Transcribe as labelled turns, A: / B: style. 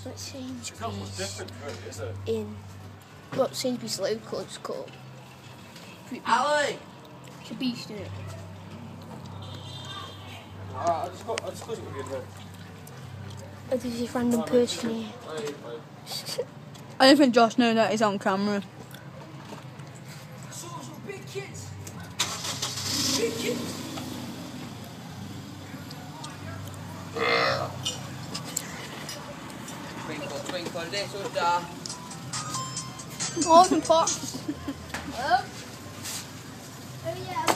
A: What Sainsbury's in? What Sainsbury's local it's called?
B: Ali!
A: It's a beast, isn't it?
C: I'll just close it with you.
A: Oh, there's this random person here.
D: I don't think Josh knows that he's on camera.
B: Big kids! Big kids! Twinkle, twinkle, little star.
A: More than pots.
E: Oh yeah.